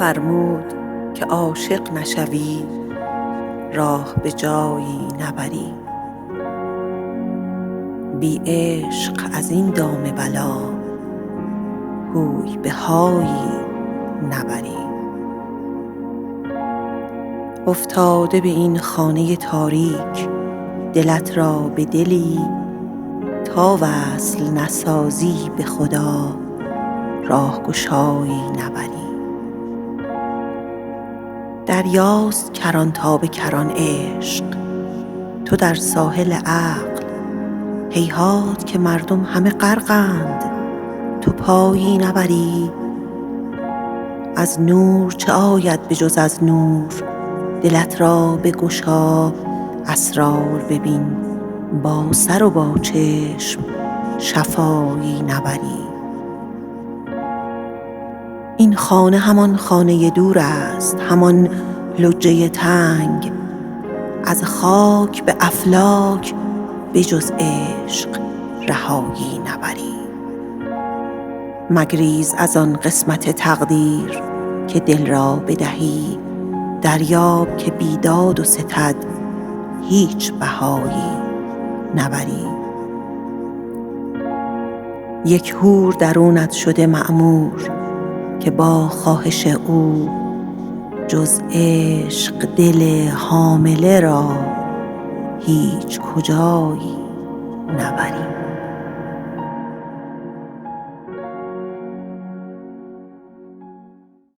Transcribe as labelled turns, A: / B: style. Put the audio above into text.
A: فرمود که عاشق نشوی راه به جایی نبری. بی عشق از این دام بلا هوی به هایی نبری. افتاده به این خانه تاریک دلت را به دلی، تا وصل نسازی به خدا راهگشایی نبری. دریاست کران تا به کران عشق، تو در ساحل عقل. هیهات که مردم همه غرقند تو پایی نبری. از نور چه آید به جز از نور، دلت را بگشا اسرار ببین. با سر و با چشم شفایی نبری. این خانه همان خانه دور است، همان لجه تنگ. از خاک به افلاک به جز عشق رهایی نبری. مگریز از آن قسمت تقدیر که دل را بدهی. دریاب که بیداد و ستد هیچ بهایی نبری. یک حور درونت شده مأمور که با خواهش او جز عشق دل حامله را هیچ کجایی نبری.